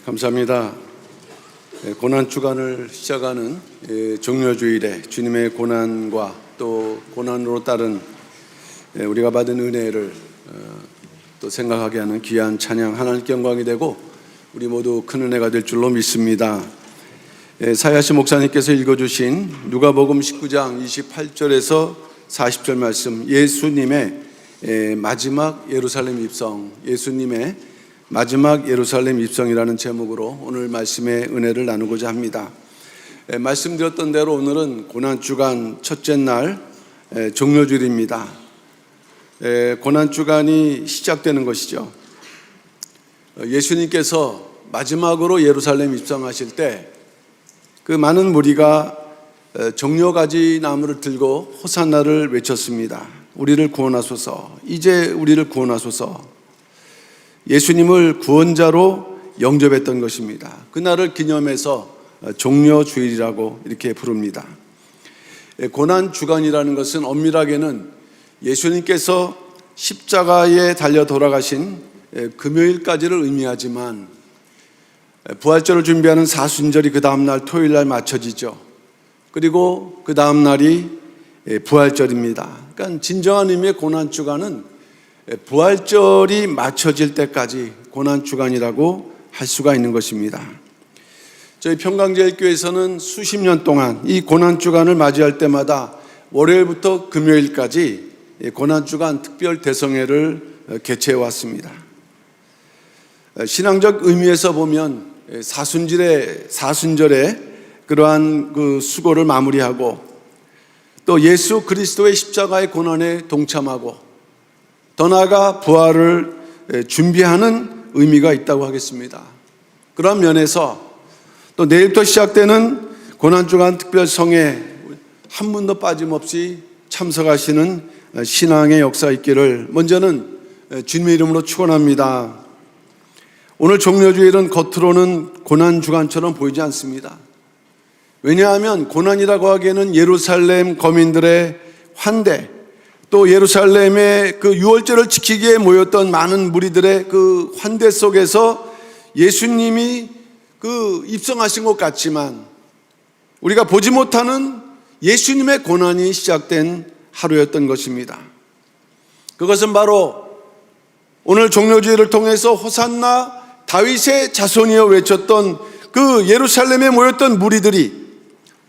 감사합니다. 고난주간을 시작하는 종료주일에 주님의 고난과 또 고난으로 따른 우리가 받은 은혜를 또 생각하게 하는 귀한 찬양, 하나님께 영광이 되고 우리 모두 큰 은혜가 될 줄로 믿습니다. 사야시 목사님께서 읽어주신 누가복음 19장 28절에서 40절 말씀, 예수님의 마지막 예루살렘 입성, 예수님의 마지막 예루살렘 입성이라는 제목으로 오늘 말씀의 은혜를 나누고자 합니다. 말씀드렸던 대로 오늘은 고난주간 첫째 날 종료주일입니다. 고난주간이 시작되는 것이죠. 예수님께서 마지막으로 예루살렘 입성하실 때 그 많은 무리가 종려가지 나무를 들고 호산나를 외쳤습니다. 우리를 구원하소서, 이제 우리를 구원하소서. 예수님을 구원자로 영접했던 것입니다. 그날을 기념해서 종려주일이라고 이렇게 부릅니다. 고난주간이라는 것은 엄밀하게는 예수님께서 십자가에 달려 돌아가신 금요일까지를 의미하지만 부활절을 준비하는 사순절이 그 다음날 토요일날 맞춰지죠. 그리고 그 다음날이 부활절입니다. 그러니까 진정한 의미의 고난주간은 부활절이 맞춰질 때까지 고난주간이라고 할 수가 있는 것입니다. 저희 평강제일교회에서는 수십 년 동안 이 고난주간을 맞이할 때마다 월요일부터 금요일까지 고난주간 특별 대성회를 개최해 왔습니다. 신앙적 의미에서 보면 사순절에 그러한 그 수고를 마무리하고 또 예수 그리스도의 십자가의 고난에 동참하고 더 나아가 부활을 준비하는 의미가 있다고 하겠습니다. 그런 면에서 또 내일부터 시작되는 고난주간 특별성에 한 분도 빠짐없이 참석하시는 신앙의 역사 있기를 먼저는 주님의 이름으로 축원합니다. 오늘 종료주일은 겉으로는 고난주간처럼 보이지 않습니다. 왜냐하면 고난이라고 하기에는 예루살렘 거민들의 환대, 또 예루살렘의 그 유월절을 지키기에 모였던 많은 무리들의 그 환대 속에서 예수님이 그 입성하신 것 같지만 우리가 보지 못하는 예수님의 고난이 시작된 하루였던 것입니다. 그것은 바로 오늘 종료주일을 통해서 호산나 다윗의 자손이여 외쳤던 그 예루살렘에 모였던 무리들이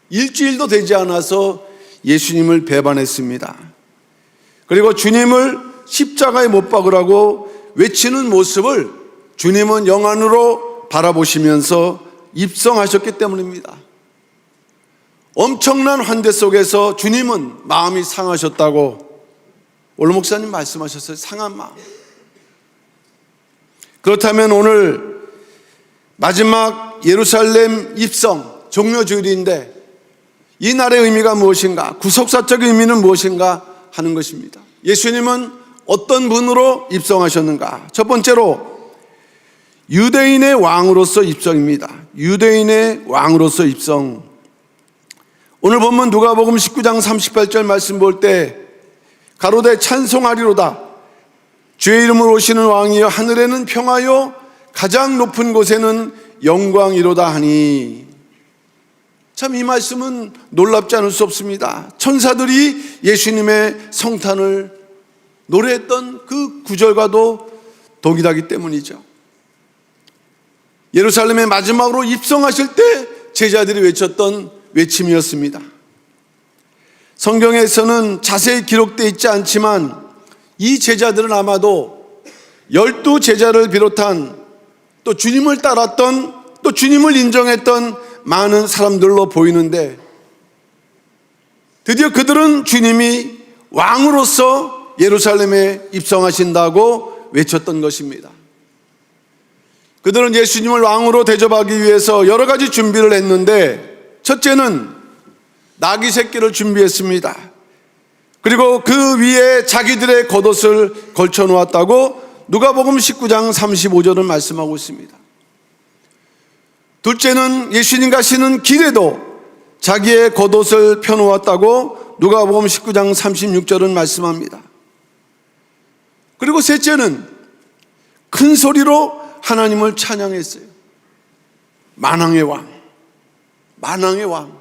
일주일도 되지 않아서 예수님을 배반했습니다. 그리고 주님을 십자가에 못 박으라고 외치는 모습을 주님은 영안으로 바라보시면서 입성하셨기 때문입니다. 엄청난 환대 속에서 주님은 마음이 상하셨다고 오늘 목사님 말씀하셨어요. 상한 마음. 그렇다면 오늘 마지막 예루살렘 입성 종료주일인데 이 날의 의미가 무엇인가, 구속사적 의미는 무엇인가 하는 것입니다. 예수님은 어떤 분으로 입성하셨는가? 첫 번째로 유대인의 왕으로서 입성입니다. 유대인의 왕으로서 입성. 오늘 본문 누가복음 19장 38절 말씀 볼 때 가로되 찬송하리로다 주의 이름으로 오시는 왕이여 하늘에는 평화요 가장 높은 곳에는 영광이로다 하니, 참 이 말씀은 놀랍지 않을 수 없습니다. 천사들이 예수님의 성탄을 노래했던 그 구절과도 동일하기 때문이죠. 예루살렘의 마지막으로 입성하실 때 제자들이 외쳤던 외침이었습니다. 성경에서는 자세히 기록되어 있지 않지만 이 제자들은 아마도 12제자를 비롯한 또 주님을 따랐던 또 주님을 인정했던 많은 사람들로 보이는데 드디어 그들은 주님이 왕으로서 예루살렘에 입성하신다고 외쳤던 것입니다. 그들은 예수님을 왕으로 대접하기 위해서 여러 가지 준비를 했는데 첫째는 나귀 새끼를 준비했습니다. 그리고 그 위에 자기들의 겉옷을 걸쳐 놓았다고 누가복음 19장 35절은 말씀하고 있습니다. 둘째는 예수님 가시는 길에도 자기의 겉옷을 펴놓았다고 누가복음 19장 36절은 말씀합니다. 그리고 셋째는 큰 소리로 하나님을 찬양했어요. 만왕의 왕, 만왕의 왕.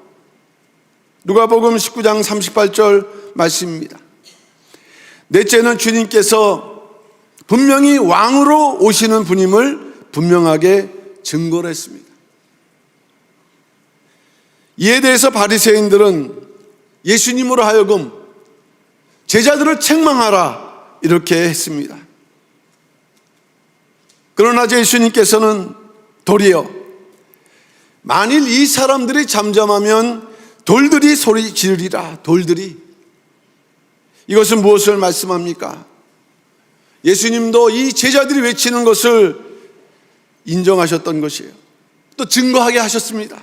누가복음 19장 38절 말씀입니다. 넷째는 주님께서 분명히 왕으로 오시는 분임을 분명하게 증거를 했습니다. 이에 대해서 바리새인들은 예수님으로 하여금 제자들을 책망하라 이렇게 했습니다. 그러나 예수님께서는 도리어 만일 이 사람들이 잠잠하면 돌들이 소리 지르리라. 돌들이. 이것은 무엇을 말씀합니까? 예수님도 이 제자들이 외치는 것을 인정하셨던 것이에요. 또 증거하게 하셨습니다.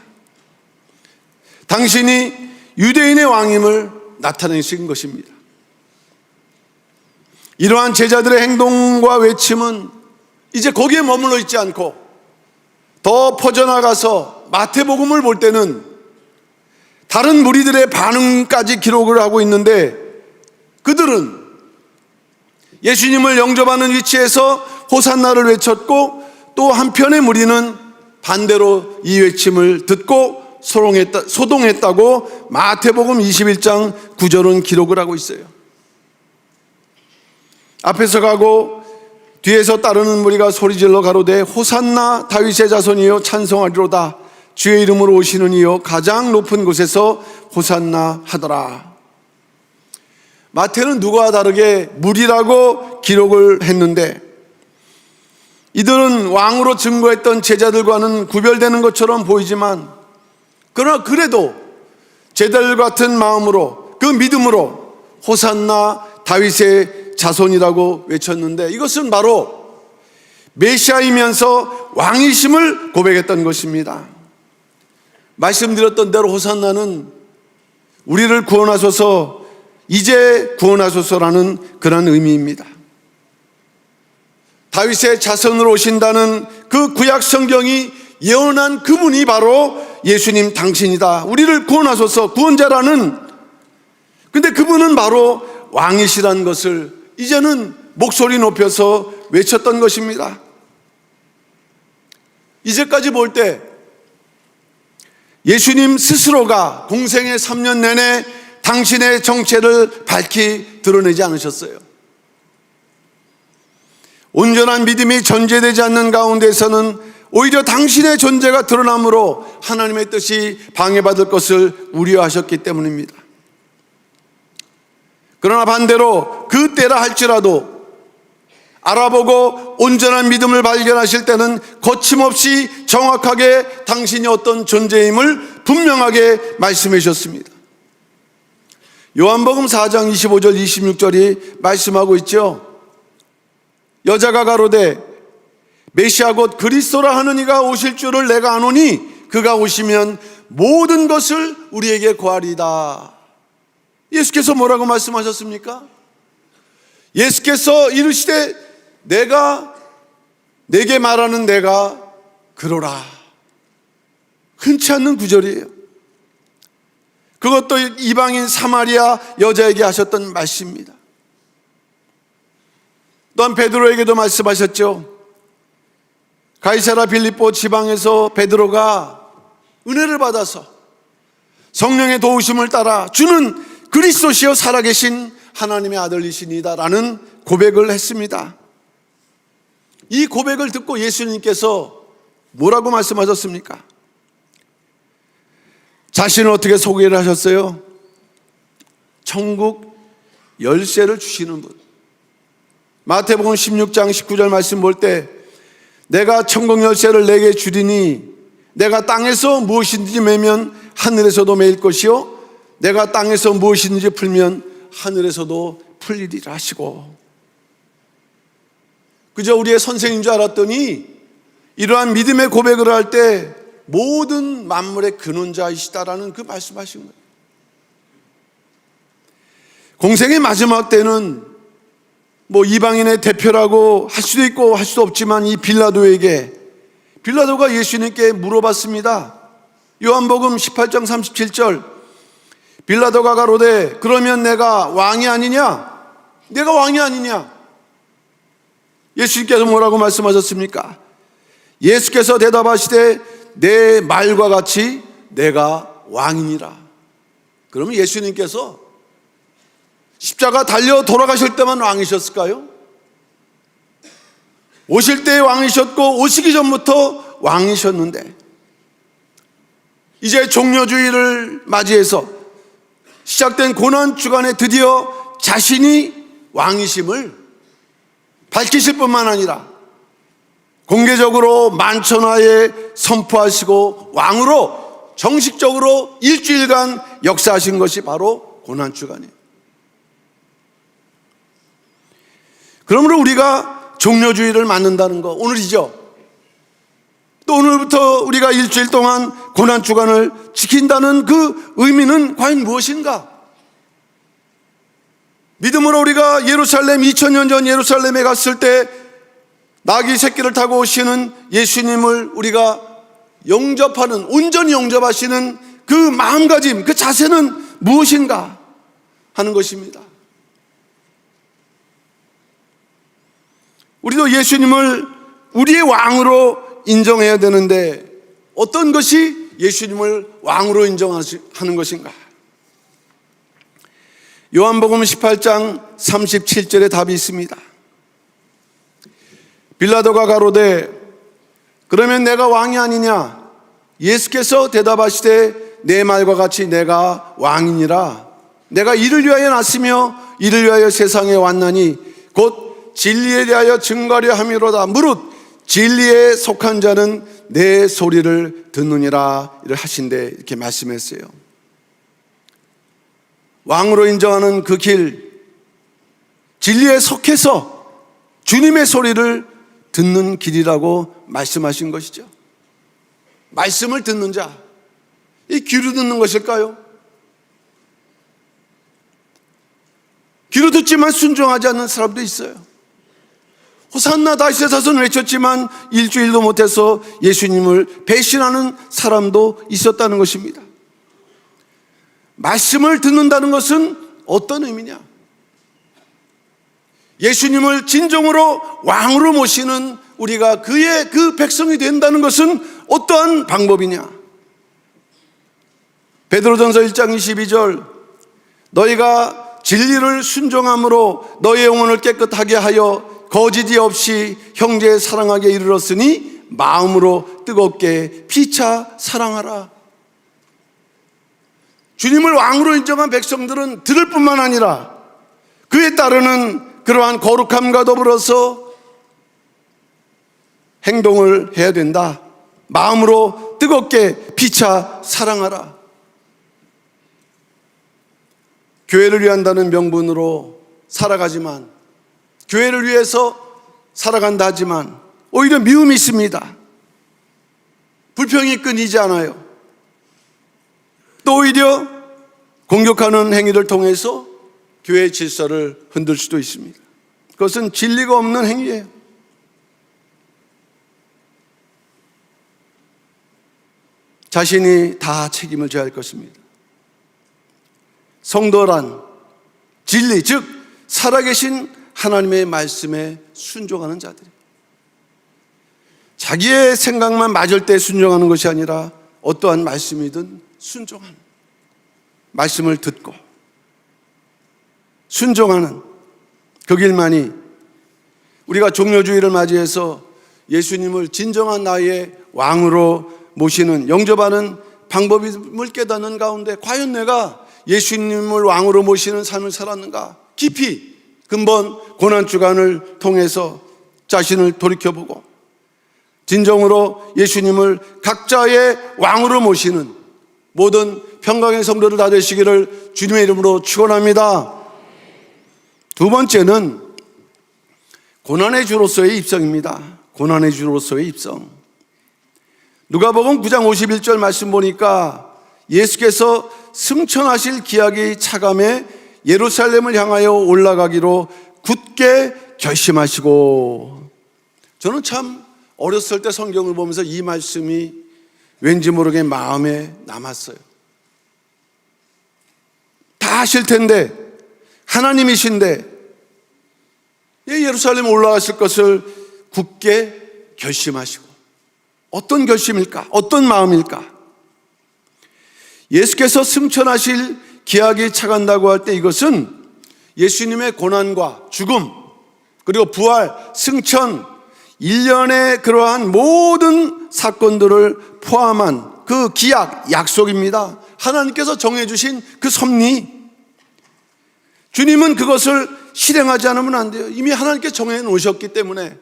당신이 유대인의 왕임을 나타내신 것입니다. 이러한 제자들의 행동과 외침은 이제 거기에 머물러 있지 않고 더 퍼져나가서 마태복음을 볼 때는 다른 무리들의 반응까지 기록을 하고 있는데, 그들은 예수님을 영접하는 위치에서 호산나를 외쳤고, 또 한편의 무리는 반대로 이 외침을 듣고 소동했다고 마태복음 21장 9절은 기록을 하고 있어요. 앞에서 가고 뒤에서 따르는 무리가 소리질러 가로되 호산나 다윗의 자손이여 찬송하리로다. 주의 이름으로 오시는 이여 가장 높은 곳에서 호산나 하더라. 마태는 누구와 다르게 무리라고 기록을 했는데, 이들은 왕으로 증거했던 제자들과는 구별되는 것처럼 보이지만, 그러나 그래도 제자들 같은 마음으로, 그 믿음으로 호산나 다윗의 자손이라고 외쳤는데, 이것은 바로 메시아이면서 왕이심을 고백했던 것입니다. 말씀드렸던 대로 호산나는 우리를 구원하소서, 이제 구원하소서라는 그런 의미입니다. 다윗의 자손으로 오신다는 그 구약 성경이 예언한 그분이 바로 예수님 당신이다. 우리를 구원하소서, 구원자라는. 근데 그분은 바로 왕이시란 것을 이제는 목소리 높여서 외쳤던 것입니다. 이제까지 볼 때 예수님 스스로가 공생의 3년 내내 당신의 정체를 밝히 드러내지 않으셨어요. 온전한 믿음이 전제되지 않는 가운데서는 오히려 당신의 존재가 드러남으로 하나님의 뜻이 방해받을 것을 우려하셨기 때문입니다. 그러나 반대로 그 때라 할지라도 알아보고 온전한 믿음을 발견하실 때는 거침없이 정확하게 당신이 어떤 존재임을 분명하게 말씀해 주셨습니다. 요한복음 4장 25절 26절이 말씀하고 있죠. 여자가 가로되 메시아 곧 그리스도라 하는 이가 오실 줄을 내가 아노니 그가 오시면 모든 것을 우리에게 고하리이다. 예수께서 뭐라고 말씀하셨습니까? 예수께서 이르시되 내게 말하는 내가 그러라. 흔치 않는 구절이에요. 그것도 이방인 사마리아 여자에게 하셨던 말씀입니다. 또한 베드로에게도 말씀하셨죠. 가이사라 빌립보 지방에서 베드로가 은혜를 받아서 성령의 도우심을 따라 주는 그리스도시여 살아계신 하나님의 아들이시니다 라는 고백을 했습니다. 이 고백을 듣고 예수님께서 뭐라고 말씀하셨습니까? 자신을 어떻게 소개를 하셨어요? 천국 열쇠를 주시는 분. 마태복음 16장 19절 말씀 볼 때 내가 천국 열쇠를 내게 주리니 내가 땅에서 무엇이든지 매면 하늘에서도 매일 것이요 내가 땅에서 무엇이든지 풀면 하늘에서도 풀리리라 하시고, 그저 우리의 선생인 줄 알았더니 이러한 믿음의 고백을 할 때 모든 만물의 근원자이시다라는 그 말씀하신 거예요. 공생의 마지막 때는 이방인의 대표라고 할 수도 있고 할 수도 없지만 이 빌라도가 예수님께 물어봤습니다. 요한복음 18장 37절 빌라도가 가로되 그러면 내가 왕이 아니냐? 내가 왕이 아니냐? 예수님께서 뭐라고 말씀하셨습니까? 예수께서 대답하시되 내 말과 같이 내가 왕이니라. 그러면 예수님께서 십자가 달려 돌아가실 때만 왕이셨을까요? 오실 때 왕이셨고 오시기 전부터 왕이셨는데, 이제 종려주의를 맞이해서 시작된 고난주간에 드디어 자신이 왕이심을 밝히실 뿐만 아니라 공개적으로 만천하에 선포하시고 왕으로 정식적으로 일주일간 역사하신 것이 바로 고난주간이에요. 그러므로 우리가 종려주의를 맞는다는 거 오늘이죠. 또 오늘부터 우리가 일주일 동안 고난주간을 지킨다는 그 의미는 과연 무엇인가? 믿음으로 우리가 예루살렘 2000년 전 예루살렘에 갔을 때 나귀 새끼를 타고 오시는 예수님을 우리가 영접하는, 온전히 영접하시는 그 마음가짐, 그 자세는 무엇인가 하는 것입니다. 우리도 예수님을 우리의 왕으로 인정해야 되는데 어떤 것이 예수님을 왕으로 인정하는 것인가? 요한복음 18장 37절에 답이 있습니다. 빌라도가 가로되 그러면 내가 왕이 아니냐? 예수께서 대답하시되 내 말과 같이 내가 왕이니라. 내가 이를 위하여 났으며 이를 위하여 세상에 왔나니 곧 진리에 대하여 증거하려 함이로다. 무릇 진리에 속한 자는 내 소리를 듣느니라 이를 하신대. 이렇게 말씀했어요. 왕으로 인정하는 그 길, 진리에 속해서 주님의 소리를 듣는 길이라고 말씀하신 것이죠. 말씀을 듣는 자, 이 귀로 듣는 것일까요? 귀로 듣지만 순종하지 않는 사람도 있어요. 호산나 다윗의 자손을 외쳤지만 일주일도 못해서 예수님을 배신하는 사람도 있었다는 것입니다. 말씀을 듣는다는 것은 어떤 의미냐? 예수님을 진정으로 왕으로 모시는 우리가 그의 그 백성이 된다는 것은 어떠한 방법이냐? 베드로전서 1장 22절 너희가 진리를 순종함으로 너희의 영혼을 깨끗하게 하여 거짓이 없이 형제 사랑하게 이르렀으니 마음으로 뜨겁게 피차 사랑하라. 주님을 왕으로 인정한 백성들은 들을 뿐만 아니라 그에 따르는 그러한 거룩함과 더불어서 행동을 해야 된다. 마음으로 뜨겁게 피차 사랑하라. 교회를 위한다는 명분으로 살아가지만, 교회를 위해서 살아간다 하지만 오히려 미움이 있습니다. 불평이 끊이지 않아요. 또 오히려 공격하는 행위를 통해서 교회의 질서를 흔들 수도 있습니다. 그것은 진리가 없는 행위예요. 자신이 다 책임을 져야 할 것입니다. 성도란 진리, 즉 살아계신 하나님의 말씀에 순종하는 자들이, 자기의 생각만 맞을 때 순종하는 것이 아니라 어떠한 말씀이든 순종하는, 말씀을 듣고 순종하는 그 길만이 우리가 종려주의를 맞이해서 예수님을 진정한 나의 왕으로 모시는, 영접하는 방법임을 깨닫는 가운데 과연 내가 예수님을 왕으로 모시는 삶을 살았는가? 깊이 근본 고난주간을 통해서 자신을 돌이켜보고 진정으로 예수님을 각자의 왕으로 모시는 모든 평강의 성도들 다 되시기를 주님의 이름으로 축원합니다. 두 번째는 고난의 주로서의 입성입니다. 고난의 주로서의 입성. 누가복음 9장 51절 말씀 보니까 예수께서 승천하실 기약이 차감해 예루살렘을 향하여 올라가기로 굳게 결심하시고. 저는 참 어렸을 때 성경을 보면서 이 말씀이 왠지 모르게 마음에 남았어요. 다 하실 텐데, 하나님이신데 예루살렘 올라가실 것을 굳게 결심하시고 어떤 결심일까? 어떤 마음일까? 예수께서 승천하실 기약이 차간다고 할 때 이것은 예수님의 고난과 죽음, 그리고 부활, 승천, 일련의 그러한 모든 사건들을 포함한 그 기약, 약속입니다. 하나님께서 정해주신 그 섭리. 주님은 그것을 실행하지 않으면 안 돼요. 이미 하나님께 정해 놓으셨기 때문에.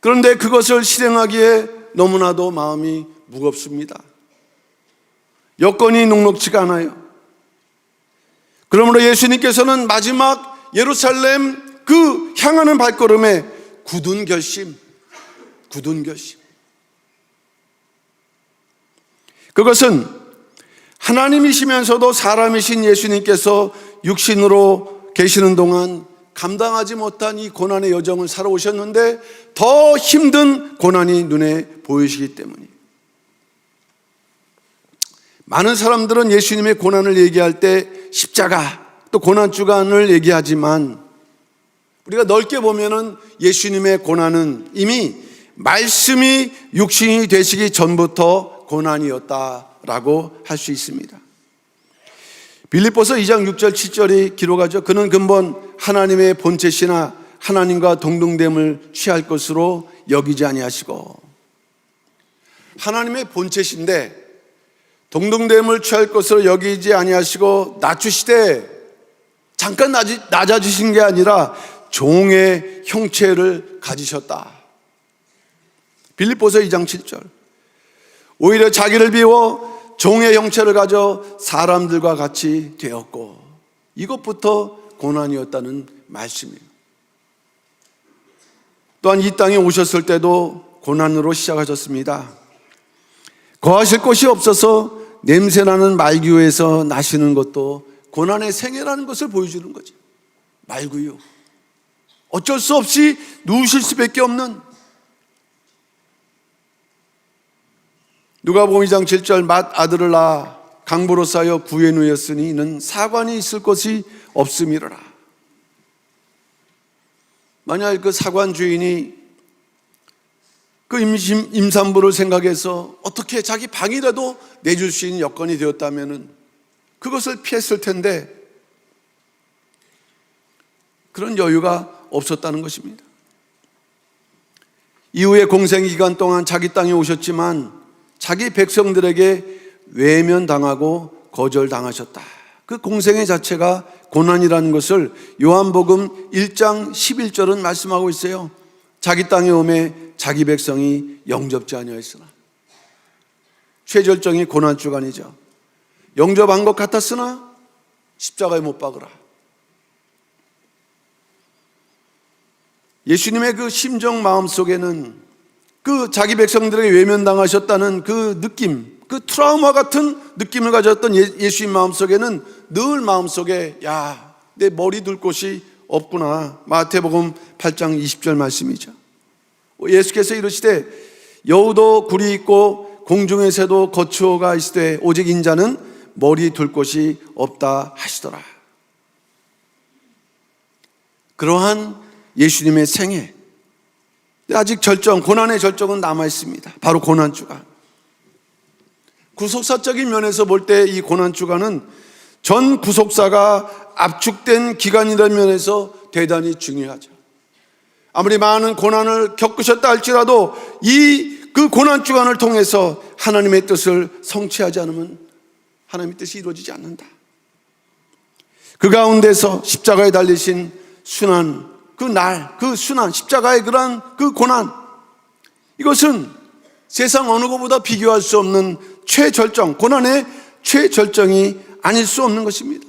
그런데 그것을 실행하기에 너무나도 마음이 무겁습니다. 여건이 녹록지가 않아요. 그러므로 예수님께서는 마지막 예루살렘 그 향하는 발걸음에 굳은 결심. 그것은 하나님이시면서도 사람이신 예수님께서 육신으로 계시는 동안 감당하지 못한 이 고난의 여정을 살아오셨는데 더 힘든 고난이 눈에 보이시기 때문이에요. 많은 사람들은 예수님의 고난을 얘기할 때 십자가 또 고난주간을 얘기하지만 우리가 넓게 보면은 예수님의 고난은 이미 말씀이 육신이 되시기 전부터 고난이었다라고 할 수 있습니다. 빌립보서 2장 6절 7절이 기록하죠. 그는 근본 하나님의 본체시나 하나님과 동등됨을 취할 것으로 여기지 아니하시고, 하나님의 본체신데 동등됨을 취할 것으로 여기지 아니하시고 낮추시되, 잠깐 낮아지신 게 아니라 종의 형체를 가지셨다. 빌립보서 2장 7절. 오히려 자기를 비워 종의 형체를 가져 사람들과 같이 되었고, 이것부터 고난이었다는 말씀이에요. 또한 이 땅에 오셨을 때도 고난으로 시작하셨습니다. 거하실 곳이 없어서 냄새나는 말구유에서 나시는 것도 고난의 생애라는 것을 보여주는 거죠. 말구유. 어쩔 수 없이 누우실 수밖에 없는. 누가복음 2장 7절 맏 아들을 낳아 강보로 쌓여 구에 누였으니 이는 사관이 있을 것이 없음이로라. 만약 그 사관 주인이 그 임산부를 생각해서 어떻게 자기 방이라도 내줄 수 있는 여건이 되었다면 그것을 피했을 텐데 그런 여유가 없었다는 것입니다. 이후에 공생 기간 동안 자기 땅에 오셨지만 자기 백성들에게 외면당하고 거절당하셨다. 그 공생애 자체가 고난이라는 것을 요한복음 1장 11절은 말씀하고 있어요. 자기 땅에 오매 자기 백성이 영접지 아니하였으나. 최절정이 고난주간이죠. 영접한 것 같았으나 십자가에 못 박으라. 예수님의 그 심정 마음속에는 그 자기 백성들에게 외면당하셨다는 그 느낌, 그 트라우마 같은 느낌을 가졌던 예수님 마음속에는 늘 마음속에 내 머리 둘 곳이 없구나. 마태복음 8장 20절 말씀이죠. 예수께서 이르시되 여우도 굴이 있고 공중의 새도 거처가 있으되 오직 인자는 머리 둘 곳이 없다 하시더라. 그러한 예수님의 생애, 아직 절정, 고난의 절정은 남아있습니다. 바로 고난주간. 구속사적인 면에서 볼 때 이 고난주간은 전 구속사가 압축된 기간이라는 면에서 대단히 중요하죠. 아무리 많은 고난을 겪으셨다 할지라도 그 고난주간을 통해서 하나님의 뜻을 성취하지 않으면 하나님의 뜻이 이루어지지 않는다. 그 가운데서 십자가에 달리신 순환, 그 순환, 십자가의 그러한 그 고난, 이것은 세상 어느 것보다 비교할 수 없는 최절정, 고난의 최절정이 아닐 수 없는 것입니다.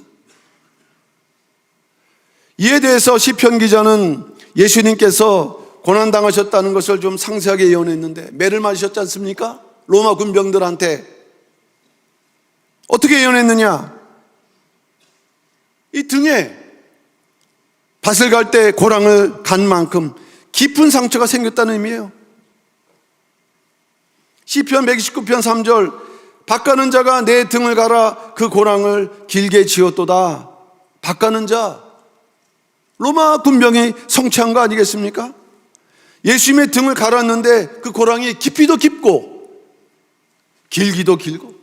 이에 대해서 시편 기자는 예수님께서 고난당하셨다는 것을 좀 상세하게 예언했는데, 매를 맞으셨지 않습니까? 로마 군병들한테. 어떻게 예언했느냐? 이 등에 밭을 갈 때 고랑을 간 만큼 깊은 상처가 생겼다는 의미예요. 시편 129편 3절 밭 가는 자가 내 등을 갈아 그 고랑을 길게 지었도다. 밭 가는 자, 로마 군병이 성취한 거 아니겠습니까? 예수님의 등을 갈았는데 그 고랑이 깊이도 깊고 길기도 길고,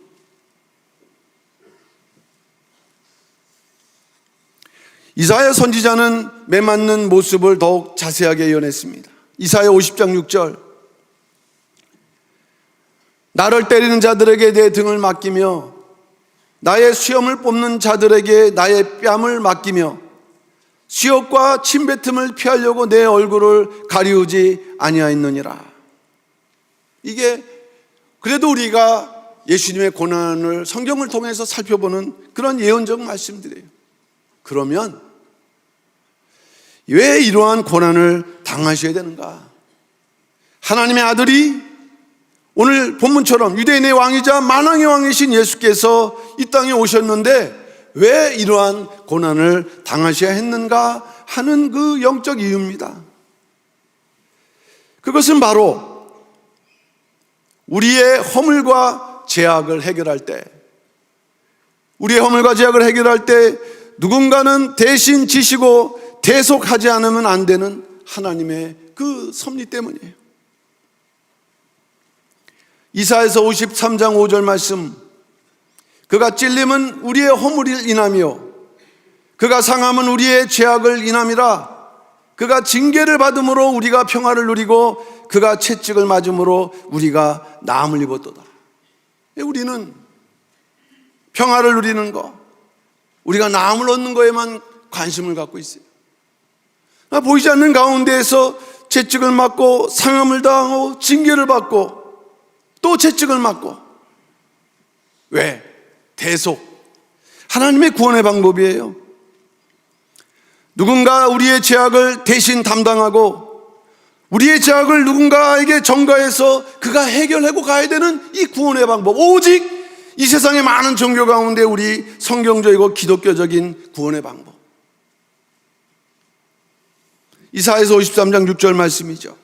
이사야 선지자는 매맞는 모습을 더욱 자세하게 예언했습니다. 이사야 50장 6절, 나를 때리는 자들에게 내 등을 맡기며 나의 수염을 뽑는 자들에게 나의 뺨을 맡기며 수욕과 침뱉음을 피하려고 내 얼굴을 가리우지 아니하였느니라. 이게 그래도 우리가 예수님의 고난을 성경을 통해서 살펴보는 그런 예언적 말씀들이에요. 그러면 왜 이러한 고난을 당하셔야 되는가? 하나님의 아들이 오늘 본문처럼 유대인의 왕이자 만왕의 왕이신 예수께서 이 땅에 오셨는데 왜 이러한 고난을 당하셔야 했는가 하는 그 영적 이유입니다. 그것은 바로 우리의 허물과 죄악을 해결할 때, 우리의 허물과 죄악을 해결할 때 누군가는 대신 지시고 대속하지 않으면 안 되는 하나님의 그 섭리 때문이에요. 이사야서 53장 5절 말씀, 그가 찔림은 우리의 허물을 인하며 그가 상함은 우리의 죄악을 인함이라. 그가 징계를 받음으로 우리가 평화를 누리고 그가 채찍을 맞음으로 우리가 나음을 입었도다. 우리는 평화를 누리는 것, 우리가 나음을 얻는 거에만 관심을 갖고 있어요. 보이지 않는 가운데에서 채찍을 맞고 상함을 당하고 징계를 받고 또 채찍을 맞고, 왜? 대속, 하나님의 구원의 방법이에요. 누군가 우리의 죄악을 대신 담당하고 우리의 죄악을 누군가에게 전가해서 그가 해결하고 가야 되는 이 구원의 방법, 오직 이 세상의 많은 종교 가운데 우리 성경적이고 기독교적인 구원의 방법, 이사야서 53장 6절 말씀이죠.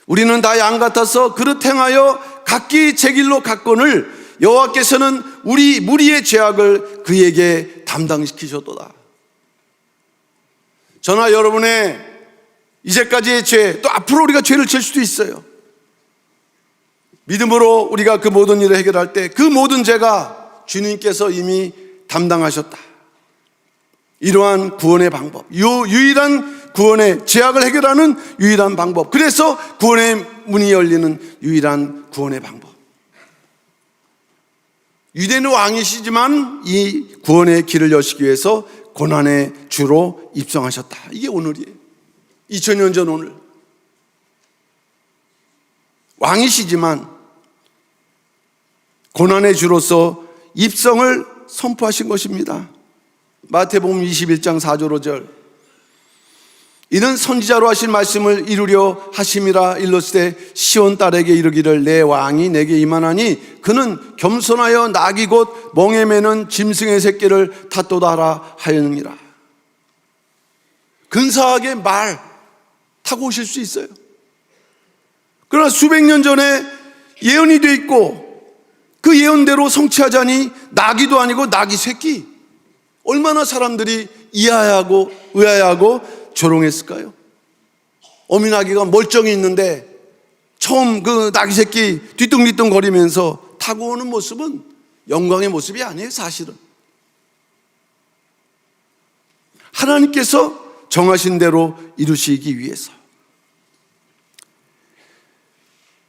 우리는 다 양 같아서 그릇 행하여 각기 제 길로 갔거늘 여호와께서는 우리 무리의 죄악을 그에게 담당시키셨도다. 저나 여러분의 이제까지의 죄, 또 앞으로 우리가 죄를 질 수도 있어요. 믿음으로 우리가 그 모든 일을 해결할 때 그 모든 죄가 주님께서 이미 담당하셨다. 이러한 구원의 방법, 유일한 구원의, 죄악을 해결하는 유일한 방법, 그래서 구원의 문이 열리는 유일한 구원의 방법. 유대인의 왕이시지만 이 구원의 길을 여시기 위해서 고난의 주로 입성하셨다. 이게 오늘이에요. 2000년 전 오늘. 왕이시지만 고난의 주로서 입성을 선포하신 것입니다. 마태복음 21장 4절 5절, 이는 선지자로 하신 말씀을 이루려 하심이라. 일렀을 때 시온 딸에게 이르기를 내 왕이 내게 임하나니 그는 겸손하여 낙이 곧 멍에 매는 짐승의 새끼를 탔도다 하라 하였느니라. 근사하게 말 타고 오실 수 있어요. 그러나 수백 년 전에 예언이 돼 있고 그 예언대로 성취하자니 나귀도 아니고 나귀 새끼. 얼마나 사람들이 이해하고 의아해하고 조롱했을까요? 어미나귀가 멀쩡히 있는데 처음 그 나귀 새끼 뒤뚱뒤뚱 거리면서 타고 오는 모습은 영광의 모습이 아니에요. 사실은 하나님께서 정하신 대로 이루시기 위해서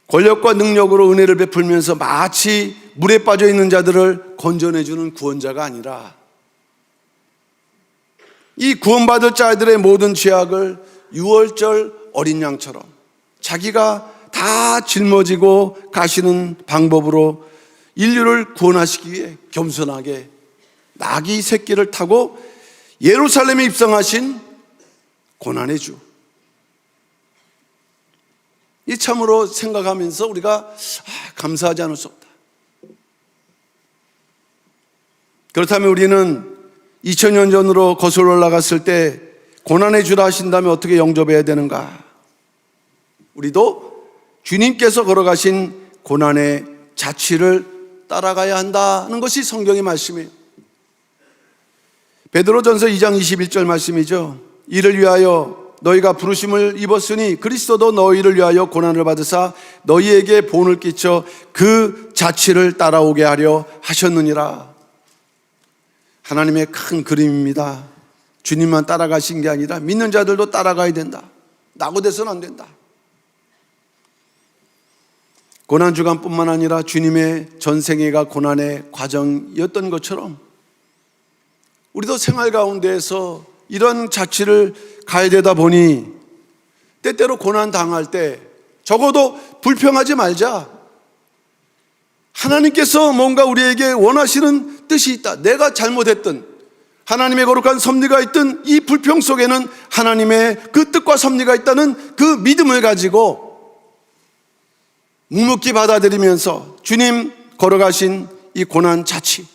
권력과 능력으로 은혜를 베풀면서 마치 물에 빠져 있는 자들을 건져내주는 구원자가 아니라 이 구원받을 자들의 모든 죄악을 유월절 어린 양처럼 자기가 다 짊어지고 가시는 방법으로 인류를 구원하시기 위해 겸손하게 나귀 새끼를 타고 예루살렘에 입성하신 고난의 주. 이 참으로 생각하면서 우리가 감사하지 않을 수 없다. 그렇다면 우리는 2000년 전으로 거슬러 올라갔을 때 고난의 주라 하신다면 어떻게 영접해야 되는가? 우리도 주님께서 걸어가신 고난의 자취를 따라가야 한다는 것이 성경의 말씀이에요. 베드로전서 2장 21절 말씀이죠. 이를 위하여 너희가 부르심을 입었으니 그리스도도 너희를 위하여 고난을 받으사 너희에게 본을 끼쳐 그 자취를 따라오게 하려 하셨느니라. 하나님의 큰 그림입니다. 주님만 따라가신 게 아니라 믿는 자들도 따라가야 된다. 낙오돼서는 안 된다. 고난주간뿐만 아니라 주님의 전생애가 고난의 과정이었던 것처럼 우리도 생활 가운데에서 이런 자취를 가야 되다 보니 때때로 고난 당할 때 적어도 불평하지 말자. 하나님께서 뭔가 우리에게 원하시는 뜻이 있다. 내가 잘못했든 하나님의 거룩한 섭리가 있든 이 불평 속에는 하나님의 그 뜻과 섭리가 있다는 그 믿음을 가지고 묵묵히 받아들이면서 주님 걸어가신 이 고난 자치,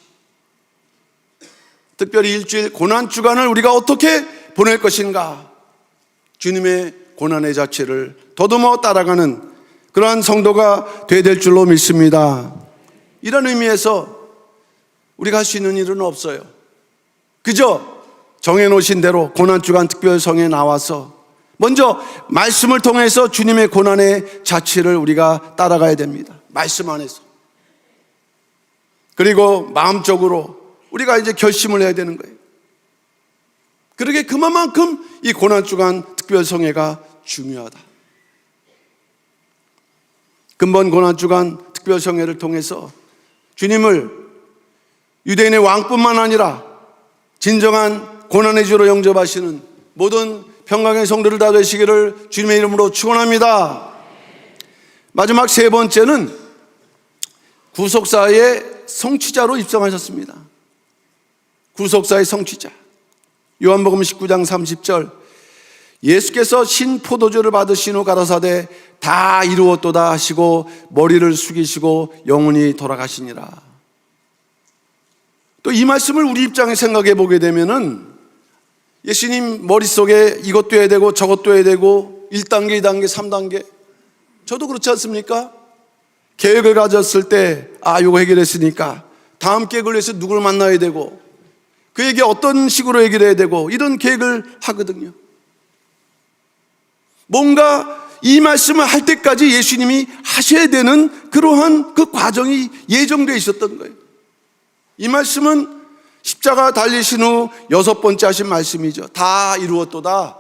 특별히 일주일 고난 주간을 우리가 어떻게 보낼 것인가, 주님의 고난의 자체를 더듬어 따라가는 그러한 성도가 되어야 될 줄로 믿습니다. 이런 의미에서 우리가 할 수 있는 일은 없어요. 그저 정해놓으신 대로 고난주간 특별성에 나와서 먼저 말씀을 통해서 주님의 고난의 자취를 우리가 따라가야 됩니다. 말씀 안에서. 그리고 마음적으로 우리가 이제 결심을 해야 되는 거예요. 그러게 그만큼 이 고난주간 특별성회가 중요하다. 근본 고난주간 특별성회를 통해서 주님을 유대인의 왕뿐만 아니라 진정한 고난의 주로 영접하시는 모든 평강의 성도들 다 되시기를 주님의 이름으로 축원합니다. 마지막 세 번째는 구속사의 성취자로 입성하셨습니다. 구속사의 성취자. 요한복음 19장 30절, 예수께서 신포도주를 받으신 후 가라사대 다 이루었도다 하시고 머리를 숙이시고 영원히 돌아가시니라. 또 이 말씀을 우리 입장에 생각해 보게 되면은 예수님 머릿속에 이것도 해야 되고 저것도 해야 되고 1단계, 2단계, 3단계, 저도 그렇지 않습니까? 계획을 가졌을 때 이거 해결했으니까 다음 계획을 위해서 누구를 만나야 되고 그에게 어떤 식으로 얘기를 해야 되고 이런 계획을 하거든요. 뭔가 이 말씀을 할 때까지 예수님이 하셔야 되는 그러한 그 과정이 예정되어 있었던 거예요. 이 말씀은 십자가 달리신 후 6번째 하신 말씀이죠. 다 이루었도다.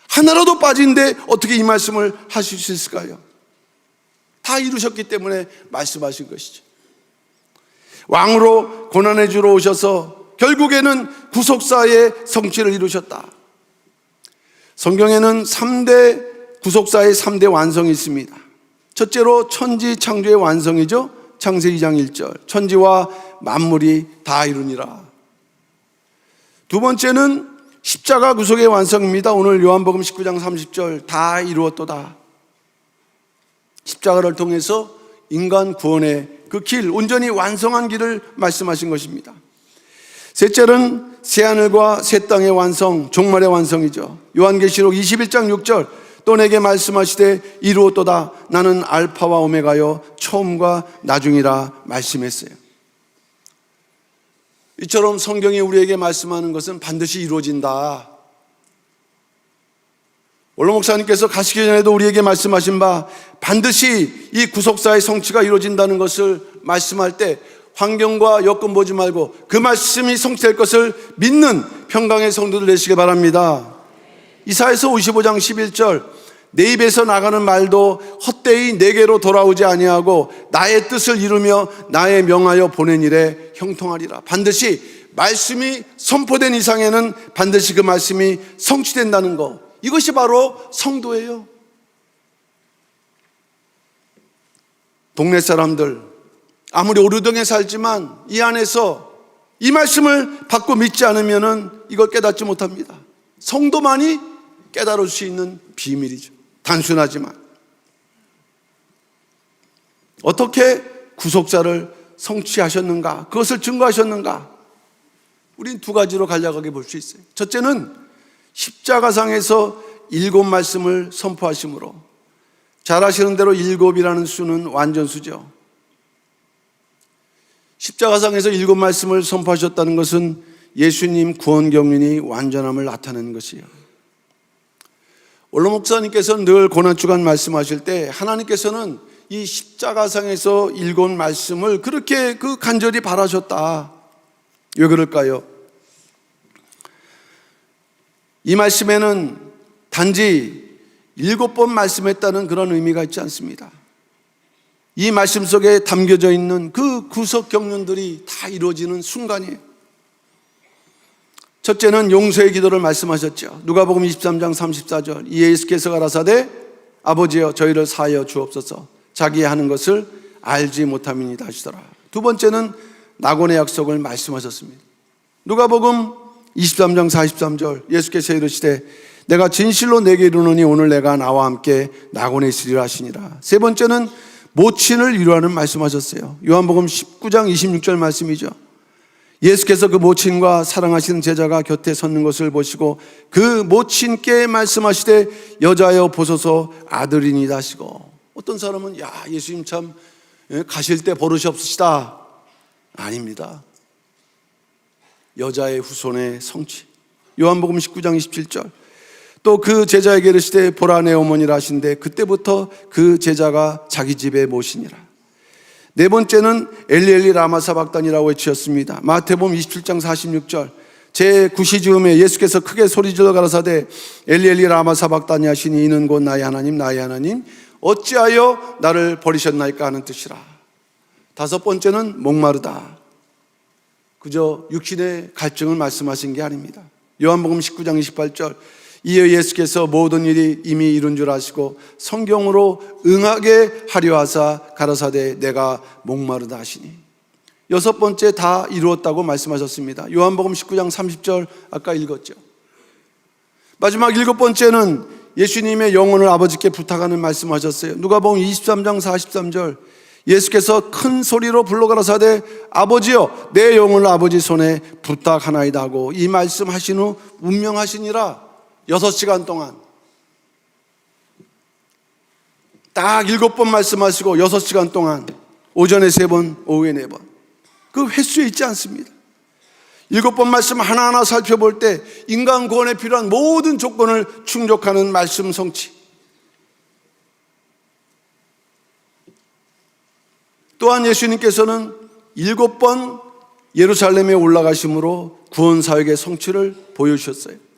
하나라도 빠진데 어떻게 이 말씀을 하실 수 있을까요? 다 이루셨기 때문에 말씀하신 것이죠. 왕으로 고난의 주로 오셔서 결국에는 구속사의 성취를 이루셨다. 성경에는 3대 구속사의 3대 완성이 있습니다. 첫째로 천지 창조의 완성이죠. 창세기 2장 1절, 천지와 만물이 다 이루니라. 두 번째는 십자가 구속의 완성입니다. 오늘 요한복음 19장 30절, 다 이루었도다. 십자가를 통해서 인간 구원의 그 길, 온전히 완성한 길을 말씀하신 것입니다. 셋째는 새하늘과 새 땅의 완성, 종말의 완성이죠. 요한계시록 21장 6절, 또 내게 말씀하시되 이루었도다. 나는 알파와 오메가요 처음과 나중이라 말씀했어요. 이처럼 성경이 우리에게 말씀하는 것은 반드시 이루어진다. 원로 목사님께서 가시기 전에도 우리에게 말씀하신 바 반드시 이 구속사의 성취가 이루어진다는 것을 말씀할 때 환경과 여건 보지 말고 그 말씀이 성취될 것을 믿는 평강의 성도들 되시기 바랍니다. 이사야서 55장 11절, 내 입에서 나가는 말도 헛되이 내게로 돌아오지 아니하고 나의 뜻을 이루며 나의 명하여 보낸 일에 형통하리라. 반드시 말씀이 선포된 이상에는 반드시 그 말씀이 성취된다는 것, 이것이 바로 성도예요. 동네 사람들 아무리 오르등에 살지만 이 안에서 이 말씀을 받고 믿지 않으면 이걸 깨닫지 못합니다. 성도만이 깨달을 수 있는 비밀이죠. 단순하지만 어떻게 구속자를 성취하셨는가, 그것을 증거하셨는가, 우린 두 가지로 간략하게 볼 수 있어요. 첫째는 십자가상에서 7말씀을 선포하심으로, 잘 아시는 대로 7이라는 수는 완전수죠. 십자가상에서 7말씀을 선포하셨다는 것은 예수님 구원 경륜이 완전함을 나타내는 것이에요. 원로 목사님께서는 늘 고난주간 말씀하실 때 하나님께서는 이 십자가상에서 읽은 말씀을 그렇게 간절히 바라셨다. 왜 그럴까요? 이 말씀에는 단지 7번 말씀했다는 그런 의미가 있지 않습니다. 이 말씀 속에 담겨져 있는 그 구속 경륜들이 다 이루어지는 순간이에요. 첫째는 용서의 기도를 말씀하셨죠. 누가복음 23장 34절 예수께서 가라사대 아버지여 저희를 사하여 주옵소서 자기 하는 것을 알지 못함이니이다 하시더라. 두 번째는 낙원의 약속을 말씀하셨습니다. 누가복음 23장 43절 예수께서 이르시되 내가 진실로 내게 이르노니 오늘 내가 나와 함께 낙원에 있으리라 하시니라. 세 번째는 모친을 위로하는 말씀하셨어요. 요한복음 19장 26절 말씀이죠. 예수께서 그 모친과 사랑하시는 제자가 곁에 섰는 것을 보시고 그 모친께 말씀하시되 여자여 보소서 아들이니이다 하시고. 어떤 사람은 야 예수님 참 가실 때 버릇이 없으시다. 아닙니다. 여자의 후손의 성취. 요한복음 19장 27절 또 그 제자에게 이르시되 보라 내 어머니라 하신데 그때부터 그 제자가 자기 집에 모시니라. 네 번째는 엘리엘리 라마 사박단이라고 외치었습니다. 마태복음 27장 46절 제9시즈음에 예수께서 크게 소리질러 가라사대 엘리엘리 라마 사박단이 하시니 이는 곧 나의 하나님 나의 하나님 어찌하여 나를 버리셨나이까 하는 뜻이라. 다섯 번째는 목마르다. 그저 육신의 갈증을 말씀하신 게 아닙니다. 요한복음 19장 28절 이에 예수께서 모든 일이 이미 이룬 줄 아시고 성경으로 응하게 하려 하사 가라사대 내가 목마르다 하시니. 여섯 번째 다 이루었다고 말씀하셨습니다. 요한복음 19장 30절 아까 읽었죠. 마지막 일곱 번째는 예수님의 영혼을 아버지께 부탁하는 말씀하셨어요. 누가복음 23장 43절 예수께서 큰 소리로 불러 가라사대 아버지여 내 영혼을 아버지 손에 부탁하나이다 하고 이 말씀하신 후 운명하시니라. 6시간 동안 딱 7번 말씀하시고 6시간 동안 오전에 3번 오후에 4번 그 횟수에 있지 않습니다. 7번 말씀 하나하나 살펴볼 때 인간 구원에 필요한 모든 조건을 충족하는 말씀 성취. 또한 예수님께서는 7번 예루살렘에 올라가심으로 구원사역의 성취를 보여주셨어요.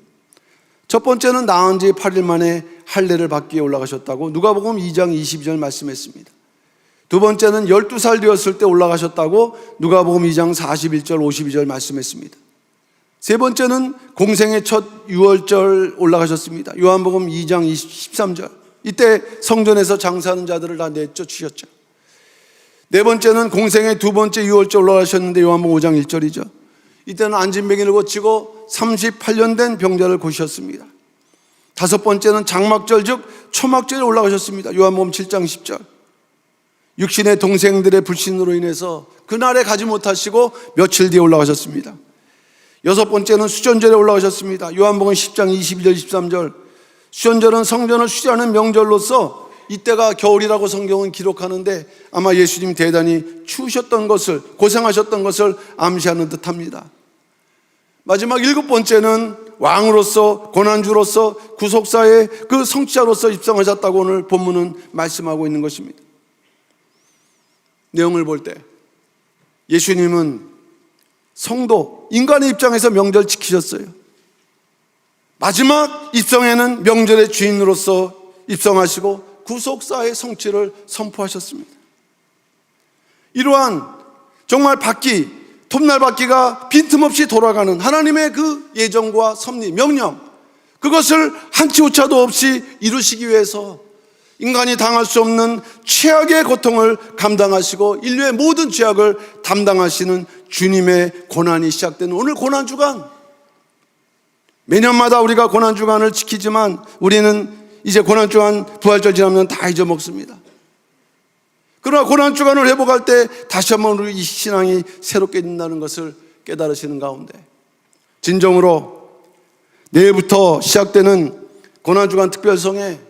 첫 번째는 나은 지 8일 만에 할례를 받기 위해 올라가셨다고 누가복음 2장 22절 말씀했습니다. 두 번째는 12살 되었을 때 올라가셨다고 누가복음 2장 41절 52절 말씀했습니다. 세 번째는 공생의 첫 유월절 올라가셨습니다. 요한복음 2장 13절 이때 성전에서 장사하는 자들을 다 내쫓으셨죠. 네 번째는 공생의 두 번째 유월절 올라가셨는데 요한복음 5장 1절이죠. 이때는 안진뱅이를 고치고 38년 된 병자를 고치셨습니다. 다섯 번째는 장막절 즉 초막절에 올라가셨습니다. 요한복음 7장 10절 육신의 동생들의 불신으로 인해서 그날에 가지 못하시고 며칠 뒤에 올라가셨습니다. 여섯 번째는 수전절에 올라가셨습니다. 요한복음 10장 22절 23절 수전절은 성전을 수리하는 명절로서 이때가 겨울이라고 성경은 기록하는데 아마 예수님 대단히 추우셨던 것을 고생하셨던 것을 암시하는 듯합니다. 마지막 7번째는 왕으로서 고난주로서 구속사의 그 성취자로서 입성하셨다고 오늘 본문은 말씀하고 있는 것입니다. 내용을 볼 때 예수님은 성도, 인간의 입장에서 명절 지키셨어요. 마지막 입성에는 명절의 주인으로서 입성하시고 구속사의 성취를 선포하셨습니다. 이러한 정말 바퀴, 톱날 바퀴가 빈틈없이 돌아가는 하나님의 그 예정과 섭리, 명령, 그것을 한치 오차도 없이 이루시기 위해서 인간이 당할 수 없는 최악의 고통을 감당하시고 인류의 모든 죄악을 담당하시는 주님의 고난이 시작되는 오늘 고난주간, 매년마다 우리가 고난주간을 지키지만 우리는 이제 고난주간 부활절 지나면 다 잊어먹습니다. 그러나 고난주간을 회복할 때 다시 한번 우리 이 신앙이 새롭게 된다는 것을 깨달으시는 가운데 진정으로 내일부터 시작되는 고난주간 특별성에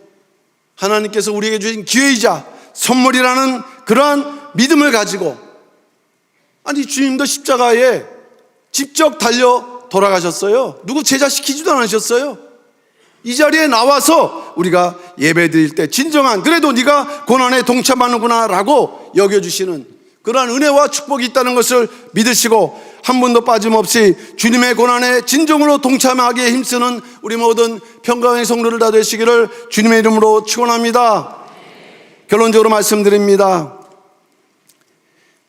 하나님께서 우리에게 주신 기회이자 선물이라는 그러한 믿음을 가지고, 아니 주님도 십자가에 직접 달려 돌아가셨어요. 누구 제자시키지도 않으셨어요. 이 자리에 나와서 우리가 예배드릴 때 진정한, 그래도 네가 고난에 동참하는구나 라고 여겨주시는 그러한 은혜와 축복이 있다는 것을 믿으시고 한 분도 빠짐없이 주님의 고난에 진정으로 동참하기에 힘쓰는 우리 모든 평강의 성도들 다 되시기를 주님의 이름으로 축원합니다. 결론적으로 말씀드립니다.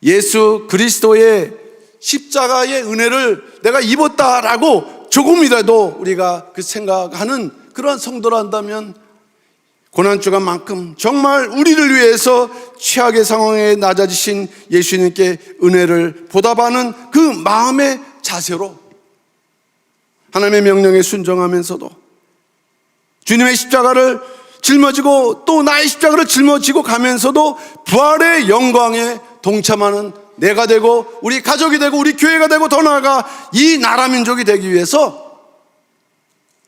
예수 그리스도의 십자가의 은혜를 내가 입었다라고 조금이라도 우리가 그 생각하는 그러한 성도라 한다면 고난주간만큼 정말 우리를 위해서 최악의 상황에 낮아지신 예수님께 은혜를 보답하는 그 마음의 자세로 하나님의 명령에 순종하면서도 주님의 십자가를 짊어지고 또 나의 십자가를 짊어지고 가면서도 부활의 영광에 동참하는 내가 되고 우리 가족이 되고 우리 교회가 되고 더 나아가 이 나라 민족이 되기 위해서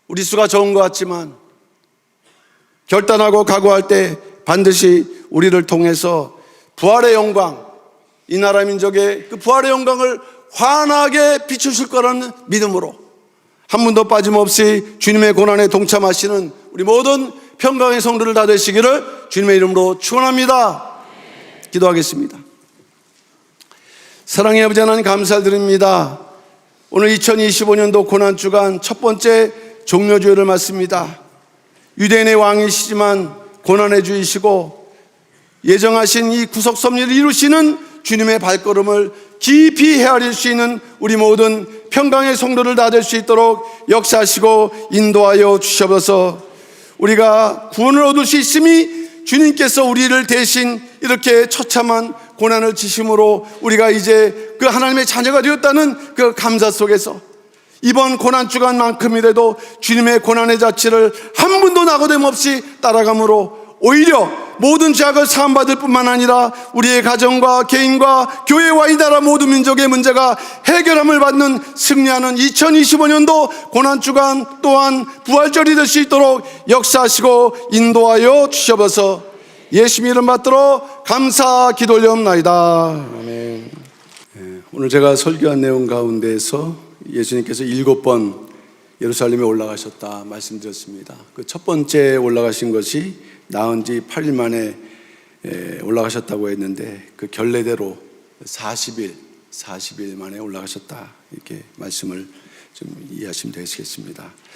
우리 수가 적은 것 같지만 결단하고 각오할 때 반드시 우리를 통해서 부활의 영광, 이 나라 민족의 그 부활의 영광을 환하게 비추실 거라는 믿음으로 한 분도 빠짐없이 주님의 고난에 동참하시는 우리 모든 평강의 성도들 다 되시기를 주님의 이름으로 축원합니다. 기도하겠습니다. 사랑의 아버지 하나님 감사드립니다. 오늘 2025년도 고난주간 첫 번째 종려주일을 맞습니다. 유대인의 왕이시지만 고난의 주이시고 예정하신 이 구속 섭리를 이루시는 주님의 발걸음을 깊이 헤아릴 수 있는 우리 모든 평강의 성도를 다 될 수 있도록 역사하시고 인도하여 주시옵소서. 우리가 구원을 얻을 수 있음이 주님께서 우리를 대신 이렇게 처참한 고난을 지심으로 우리가 이제 그 하나님의 자녀가 되었다는 그 감사 속에서 이번 고난주간만큼이라도 주님의 고난의 자취를 한 분도 낙오됨 없이 따라감으로 오히려 모든 죄악을 사함받을 뿐만 아니라 우리의 가정과 개인과 교회와 이 나라 모든 민족의 문제가 해결함을 받는 승리하는 2025년도 고난주간 또한 부활절이 될 수 있도록 역사하시고 인도하여 주시옵소서. 예수님 이름 받들어 감사 기도 올려옵나이다. 아멘. 오늘 제가 설교한 내용 가운데에서 예수님께서 7번 예루살렘에 올라가셨다 말씀드렸습니다. 그 첫 번째 올라가신 것이 나은 지 8일 만에 올라가셨다고 했는데 그 결례대로 40일 만에 올라가셨다 이렇게 말씀을 좀 이해하시면 되시겠습니다.